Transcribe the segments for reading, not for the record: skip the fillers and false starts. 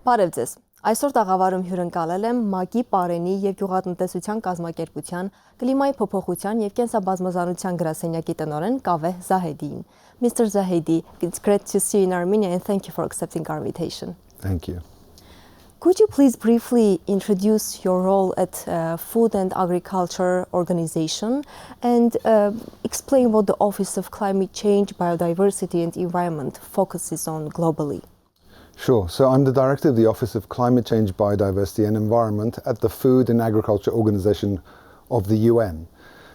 Բարև ձեզ։ Այսօր տաղավարում հյուրընկալել եմ ՄԱԿ-ի Պարենի եւ Գյուղատնտեսության կազմակերպության կլիմայի փոփոխության եւ կենսաբազմազանության գրասենյակի տնօրեն Kaveh Zahediին. Mr. Zahedi, it's great to see you in Armenia and thank you for accepting our invitation. Thank you. Could you please briefly introduce your role at Food and Agriculture Organization and explain what the Office of Climate Change, Biodiversity and Environment focuses on globally? Sure. So I'm the director of the Office of Climate Change, Biodiversity and Environment at the Food and Agriculture Organization of the UN.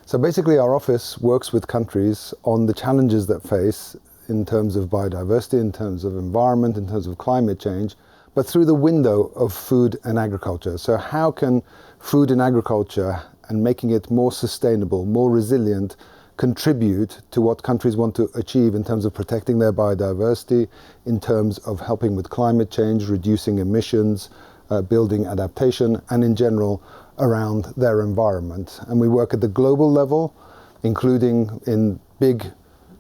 So basically our office works with countries on the challenges that face in terms of biodiversity, in terms of environment, in terms of climate change, but through the window of food and agriculture. So how can food and agriculture and making it more sustainable, more resilient, contribute to what countries want to achieve in terms of protecting their biodiversity, in terms of helping with climate change, reducing emissions, building adaptation, and in general around their environment. And we work at the global level, including in big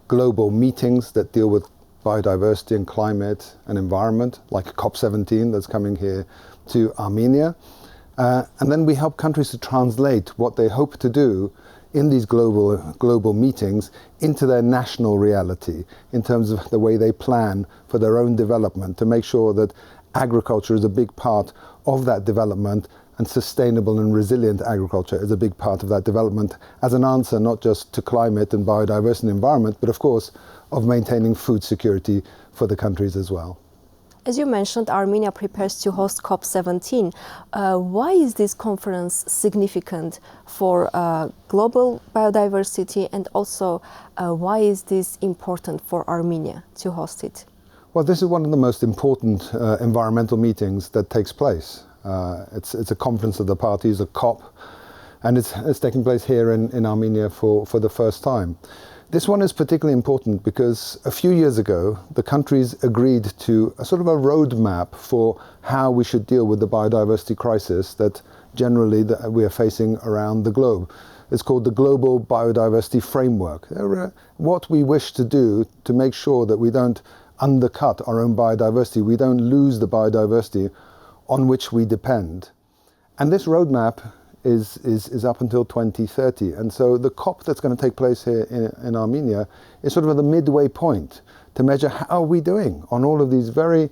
global meetings that deal with biodiversity and climate and environment, like COP17 that's coming here to Armenia. And then we help countries to translate what they hope to do in these global meetings into their national reality in terms of the way they plan for their own development, to make sure that agriculture is a big part of that development and sustainable and resilient agriculture is a big part of that development as an answer not just to climate and biodiversity and environment, but of course of maintaining food security for the countries as well. As you mentioned, Armenia prepares to host COP17. Why is this conference significant for global biodiversity, and also why is this important for Armenia to host it? Well, this is one of the most important environmental meetings that takes place. It's a conference of the parties, a COP, and it's taking place here in Armenia for the first time. This one is particularly important because a few years ago, the countries agreed to a sort of a roadmap for how we should deal with the biodiversity crisis that generally we are facing around the globe. It's called the Global Biodiversity Framework. What we wish to do to make sure that we don't undercut our own biodiversity, we don't lose the biodiversity on which we depend. And this roadmap is up until 2030. And so the COP that's going to take place here in Armenia is sort of the midway point to measure how are we doing on all of these very,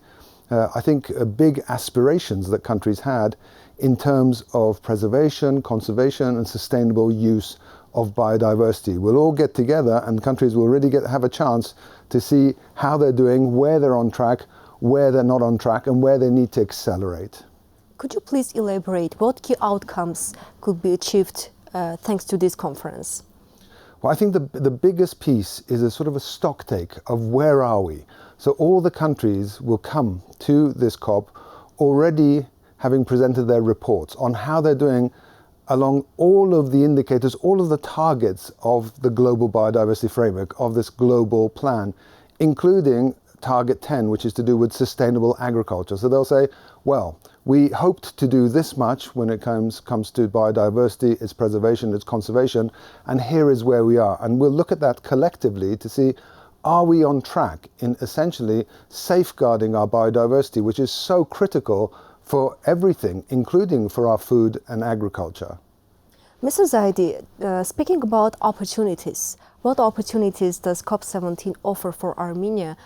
I think, big aspirations that countries had in terms of preservation, conservation and sustainable use of biodiversity. We'll all get together and countries will really have a chance to see how they're doing, where they're on track, where they're not on track and where they need to accelerate. Could you please elaborate what key outcomes could be achieved thanks to this conference? Well, I think the biggest piece is a sort of a stock take of where are we. So all the countries will come to this COP already having presented their reports on how they're doing along all of the indicators, all of the targets of the Global Biodiversity Framework, of this global plan, including Target 10, which is to do with sustainable agriculture. So they'll say, well, we hoped to do this much when it comes to biodiversity, its preservation, its conservation, and here is where we are. And we'll look at that collectively to see, are we on track in essentially safeguarding our biodiversity, which is so critical for everything, including for our food and agriculture. Mr. Zahedi, speaking about opportunities, what opportunities does COP17 offer for Armenia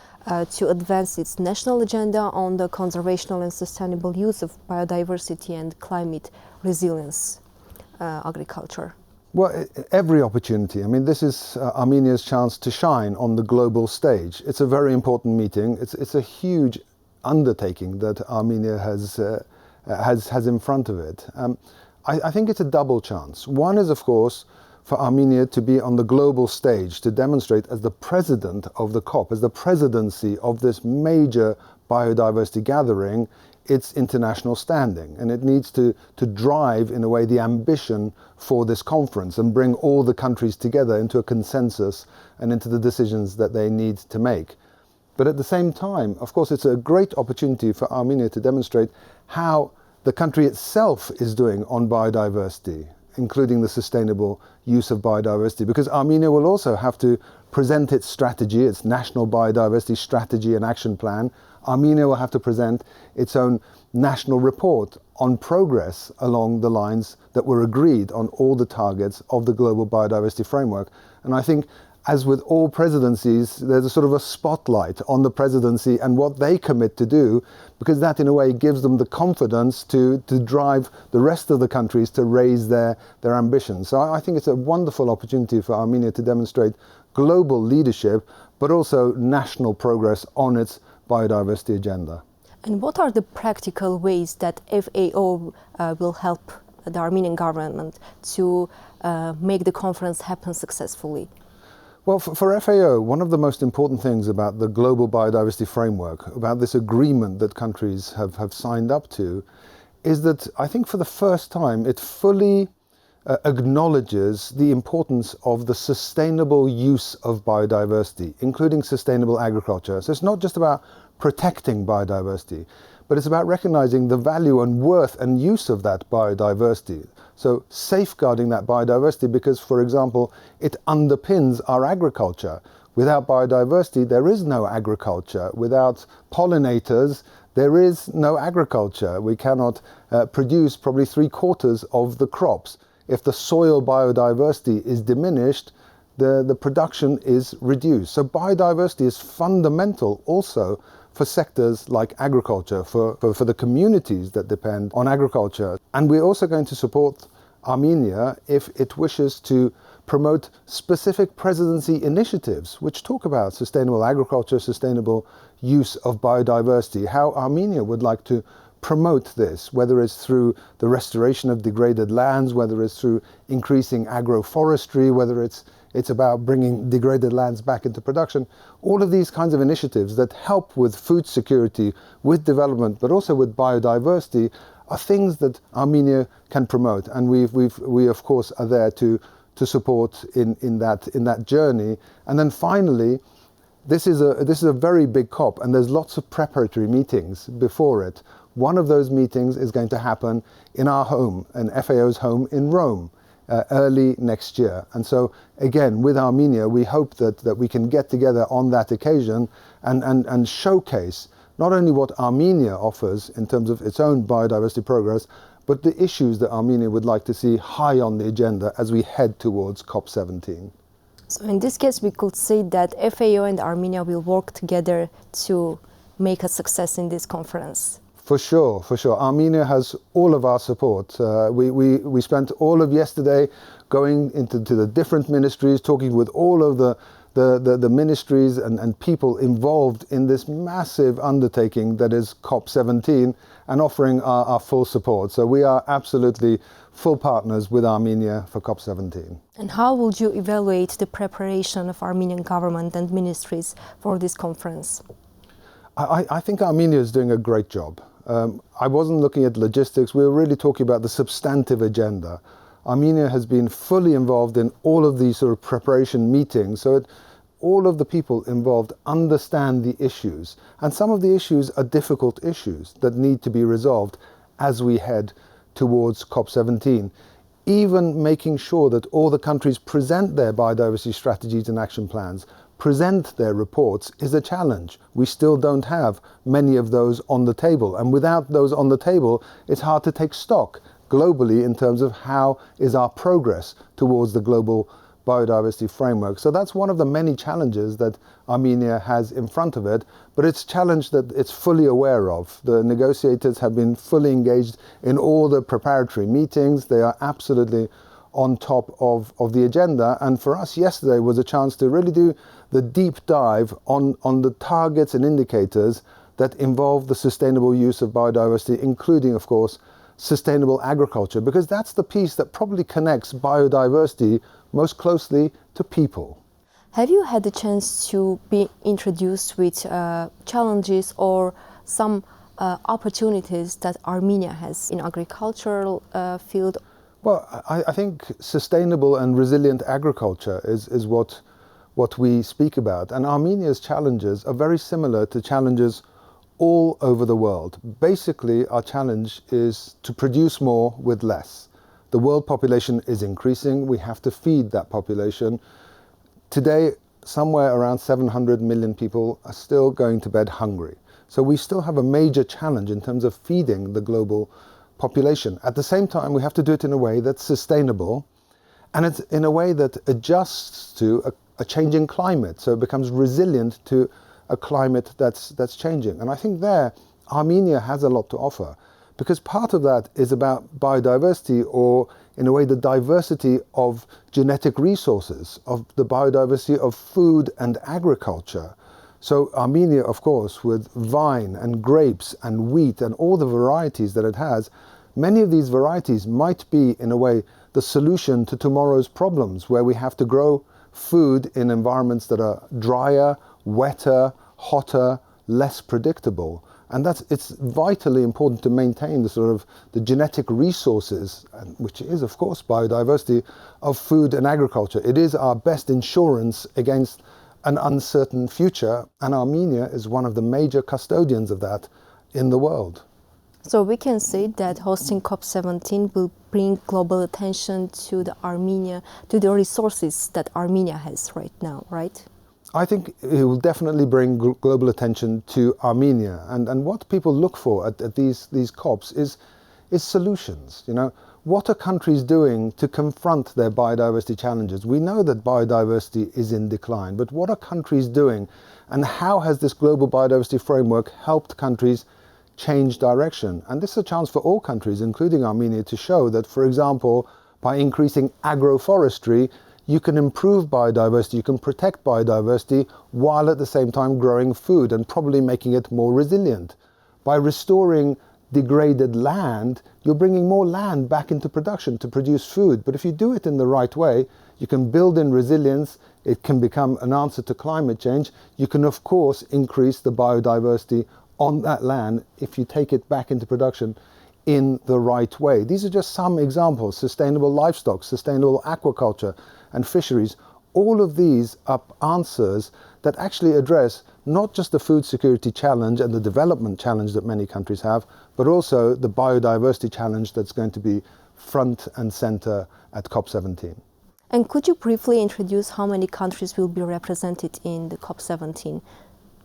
to advance its national agenda on the conservation and sustainable use of biodiversity and climate resilience agriculture? Well, every opportunity. I mean, this is Armenia's chance to shine on the global stage. It's a very important meeting. It's a huge undertaking that Armenia has in front of it. I think it's a double chance. One is, of course, for Armenia to be on the global stage, to demonstrate as the president of the COP, as the presidency of this major biodiversity gathering, its international standing. And it needs to drive, in a way, the ambition for this conference and bring all the countries together into a consensus and into the decisions that they need to make. But at the same time, of course, it's a great opportunity for Armenia to demonstrate how the country itself is doing on biodiversity, including the sustainable use of biodiversity, because Armenia will also have to present its strategy, its national biodiversity strategy and action plan. Armenia will have to present its own national report on progress along the lines that were agreed on all the targets of the Global Biodiversity Framework. And I think, as with all presidencies, there's a sort of a spotlight on the presidency and what they commit to do, because that in a way gives them the confidence to drive the rest of the countries to raise their ambitions. So I think it's a wonderful opportunity for Armenia to demonstrate global leadership, but also national progress on its biodiversity agenda. And what are the practical ways that FAO will help the Armenian government to make the conference happen successfully? Well, for FAO, one of the most important things about the Global Biodiversity Framework, about this agreement that countries have signed up to, is that I think for the first time it fully acknowledges the importance of the sustainable use of biodiversity, including sustainable agriculture. So it's not just about protecting biodiversity, but it's about recognizing the value and worth and use of that biodiversity. So safeguarding that biodiversity because, for example, it underpins our agriculture. Without biodiversity, there is no agriculture. Without pollinators, there is no agriculture. We cannot produce probably 3/4 of the crops. If the soil biodiversity is diminished, the production is reduced. So biodiversity is fundamental also for sectors like agriculture, for the communities that depend on agriculture. And we're also going to support Armenia if it wishes to promote specific presidency initiatives which talk about sustainable agriculture, sustainable use of biodiversity, how Armenia would like to promote this, whether it's through the restoration of degraded lands, whether it's through increasing agroforestry, whether it's about bringing degraded lands back into production. All of these kinds of initiatives that help with food security, with development, but also with biodiversity are things that Armenia can promote. And we of course are there to support in that journey. And then finally, this is a very big COP, and there's lots of preparatory meetings before it. One of those meetings is going to happen in our home, in FAO's home in Rome, early next year. And so again, with Armenia, we hope that we can get together on that occasion and showcase not only what Armenia offers in terms of its own biodiversity progress, but the issues that Armenia would like to see high on the agenda as we head towards COP17. So in this case, we could say that FAO and Armenia will work together to make a success in this conference. For sure, for sure. Armenia has all of our support. We spent all of yesterday going into the different ministries, talking with all of the ministries and people involved in this massive undertaking that is COP17, and offering our full support. So we are absolutely full partners with Armenia for COP17. And how would you evaluate the preparation of Armenian government and ministries for this conference? I think Armenia is doing a great job. I wasn't looking at logistics, we were really talking about the substantive agenda. Armenia has been fully involved in all of these sort of preparation meetings, so all of the people involved understand the issues. And some of the issues are difficult issues that need to be resolved as we head towards COP17. Even making sure that all the countries present their biodiversity strategies and action plans, present their reports, is a challenge. We still don't have many of those on the table. And without those on the table, it's hard to take stock globally in terms of how is our progress towards the global biodiversity framework. So that's one of the many challenges that Armenia has in front of it, but it's a challenge that it's fully aware of. The negotiators have been fully engaged in all the preparatory meetings. They are absolutely on top of the agenda. And for us, yesterday was a chance to really do the deep dive on the targets and indicators that involve the sustainable use of biodiversity, including, of course, sustainable agriculture, because that's the piece that probably connects biodiversity most closely to people. Have you had the chance to be introduced with challenges or some opportunities that Armenia has in agricultural field? Well, I think sustainable and resilient agriculture is what we speak about. And Armenia's challenges are very similar to challenges all over the world. Basically, our challenge is to produce more with less. The world population is increasing. We have to feed that population. Today, somewhere around 700 million people are still going to bed hungry. So we still have a major challenge in terms of feeding the global population. At the same time, we have to do it in a way that's sustainable, and it's in a way that adjusts to a changing climate, so it becomes resilient to a climate that's changing. And I think there, Armenia has a lot to offer, because part of that is about biodiversity, or in a way the diversity of genetic resources, of the biodiversity of food and agriculture. So Armenia, of course, with vine and grapes and wheat and all the varieties that it has, many of these varieties might be, in a way, the solution to tomorrow's problems, where we have to grow food in environments that are drier, wetter, hotter, less predictable. And it's vitally important to maintain the genetic resources, which is, of course, biodiversity of food and agriculture. It is our best insurance against an uncertain future, and Armenia is one of the major custodians of that in the world. So we can say that hosting COP17 will bring global attention to the resources that Armenia has right now, right? I think it will definitely bring global attention to Armenia, and what people look for at these COPs is solutions. What are countries doing to confront their biodiversity challenges? We know that biodiversity is in decline, but what are countries doing, and how has this global biodiversity framework helped countries change direction? And this is a chance for all countries, including Armenia, to show that, for example, by increasing agroforestry, you can improve biodiversity, you can protect biodiversity, while at the same time growing food and probably making it more resilient. By restoring degraded land, you're bringing more land back into production to produce food. But if you do it in the right way, you can build in resilience, it can become an answer to climate change. You can, of course, increase the biodiversity on that land if you take it back into production in the right way. These are just some examples: sustainable livestock, sustainable aquaculture and fisheries. All of these are answers that actually address not just the food security challenge and the development challenge that many countries have, but also the biodiversity challenge that's going to be front and center at COP17. And could you briefly introduce how many countries will be represented in the COP17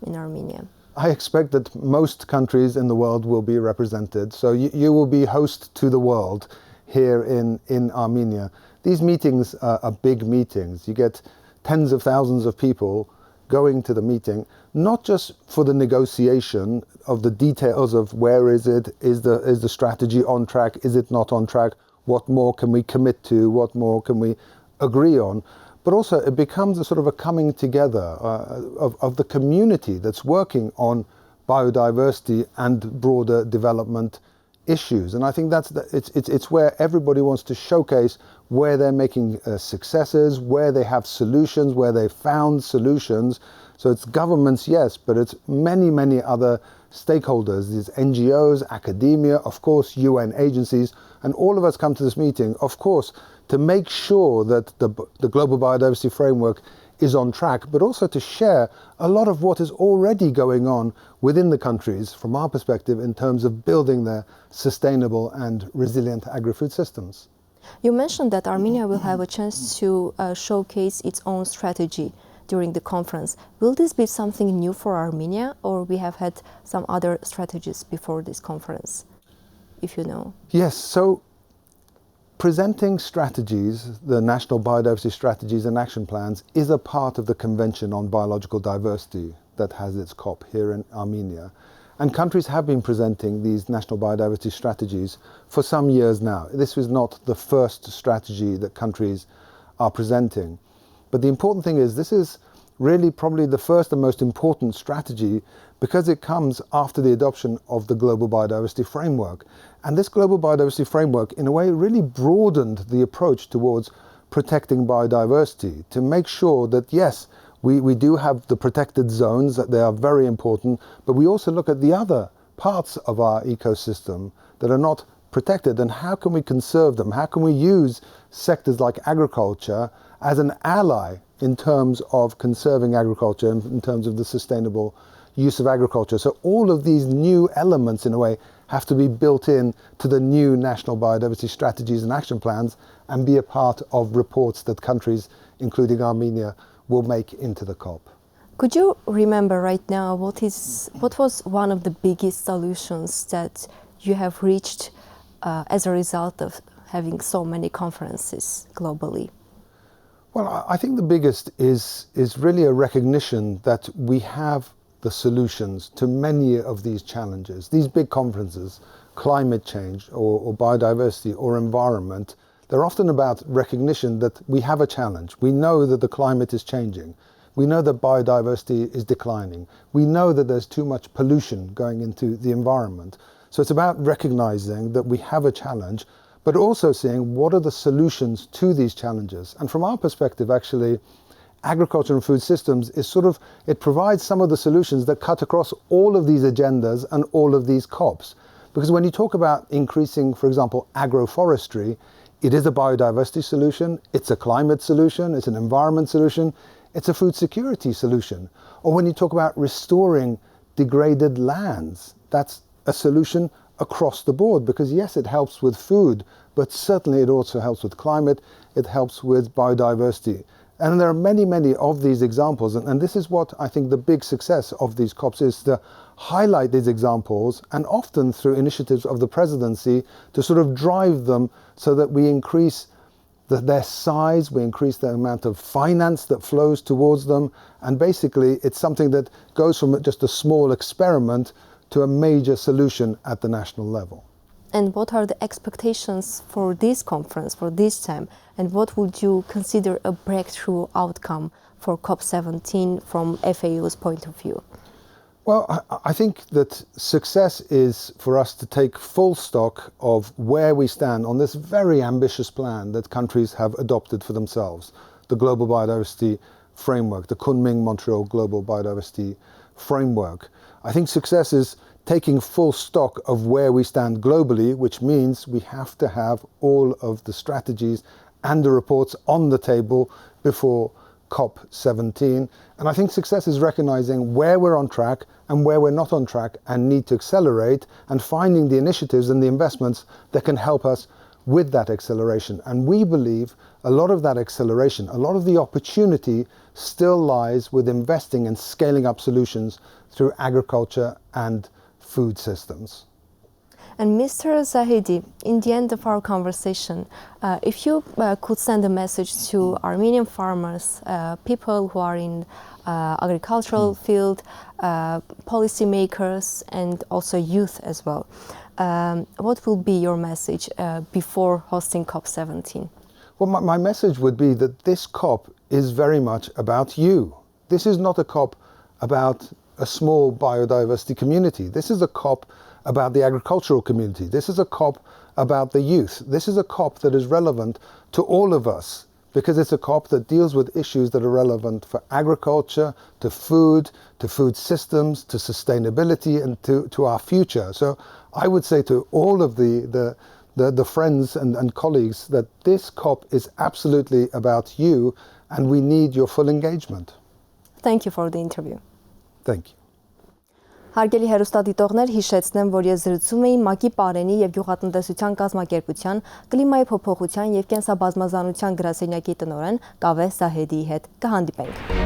in Armenia? I expect that most countries in the world will be represented. So you will be host to the world here in Armenia. These meetings are big meetings. You get tens of thousands of people going to the meeting, not just for the negotiation of the details of where is the strategy on track, is it not on track, what more can we commit to, what more can we agree on, but also it becomes a coming together of the community that's working on biodiversity and broader development issues. And I think it's where everybody wants to showcase where they're making successes, where they have solutions, where they found solutions. So it's governments, yes, but it's many other stakeholders, these NGOs, academia, of course, UN agencies, and all of us come to this meeting, of course, to make sure that the global biodiversity framework is on track, but also to share a lot of what is already going on within the countries, from our perspective, in terms of building their sustainable and resilient agri-food systems. You mentioned that Armenia will have a chance to showcase its own strategy during the conference. Will this be something new for Armenia, or we have had some other strategies before this conference, if you know? Yes, so presenting strategies, the national biodiversity strategies and action plans, is a part of the Convention on Biological Diversity that has its COP here in Armenia. And countries have been presenting these national biodiversity strategies for some years now. This was not the first strategy that countries are presenting. But the important thing is this is really probably the first and most important strategy, because it comes after the adoption of the Global Biodiversity Framework. And this Global Biodiversity Framework, in a way, really broadened the approach towards protecting biodiversity, to make sure that, yes, we do have the protected zones, that they are very important, but we also look at the other parts of our ecosystem that are not protected, and how can we conserve them? How can we use sectors like agriculture as an ally in terms of conserving agriculture, in terms of the sustainable use of agriculture? So all of these new elements, in a way, have to be built in to the new national biodiversity strategies and action plans, and be a part of reports that countries, including Armenia, will make into the COP. Could you remember right now what was one of the biggest solutions that you have reached as a result of having so many conferences globally? Well, I think the biggest is really a recognition that we have the solutions to many of these challenges. These big conferences, climate change or biodiversity or environment, they're often about recognition that we have a challenge. We know that the climate is changing. We know that biodiversity is declining. We know that there's too much pollution going into the environment. So it's about recognizing that we have a challenge, but also seeing what are the solutions to these challenges. And from our perspective, actually, agriculture and food systems is it provides some of the solutions that cut across all of these agendas and all of these COPs. Because when you talk about increasing, for example, agroforestry, it is a biodiversity solution, it's a climate solution, it's an environment solution, it's a food security solution. Or when you talk about restoring degraded lands, that's a solution across the board, because yes, it helps with food, but certainly it also helps with climate, it helps with biodiversity. And there are many, many of these examples, and this is what I think the big success of these COPs is, to highlight these examples, and often through initiatives of the presidency to drive them so that we increase their size, we increase the amount of finance that flows towards them, and basically it's something that goes from just a small experiment to a major solution at the national level. And what are the expectations for this conference, for this time, and what would you consider a breakthrough outcome for COP17 from FAO's point of view? Well, I think that success is for us to take full stock of where we stand on this very ambitious plan that countries have adopted for themselves, the Global Biodiversity Framework, the Kunming-Montreal Global Biodiversity Framework. I think success is taking full stock of where we stand globally, which means we have to have all of the strategies and the reports on the table before COP17. And I think success is recognizing where we're on track and where we're not on track and need to accelerate, and finding the initiatives and the investments that can help us with that acceleration. And we believe a lot of that acceleration, a lot of the opportunity still lies with investing and scaling up solutions through agriculture and food systems. And Mr. Zahedi, in the end of our conversation, if you could send a message to Armenian farmers, people who are in agricultural field, policymakers, and also youth as well, what will be your message before hosting COP17? Well, my message would be that this COP is very much about you. This is not a COP about a small biodiversity community. This is a COP about the agricultural community. This is a COP about the youth. This is a COP that is relevant to all of us, because it's a COP that deals with issues that are relevant for agriculture, to food systems, to sustainability, and to our future. So I would say to all of the friends and colleagues that this COP is absolutely about you, and we need your full engagement. Thank you for the interview. Thank you. Հարգելի հեռուստադիտողներ, հիշեցնեմ, որ ես զրուցում էի ՄԱԿ-ի պարենի եւ գյուղատնտեսության կազմակերպության, կլիմայի փոփոխության եւ կենսաբազմազանության գրասենյակի տնօրեն Կավեհ Զահեդիի հետ։ Կհանդիպենք։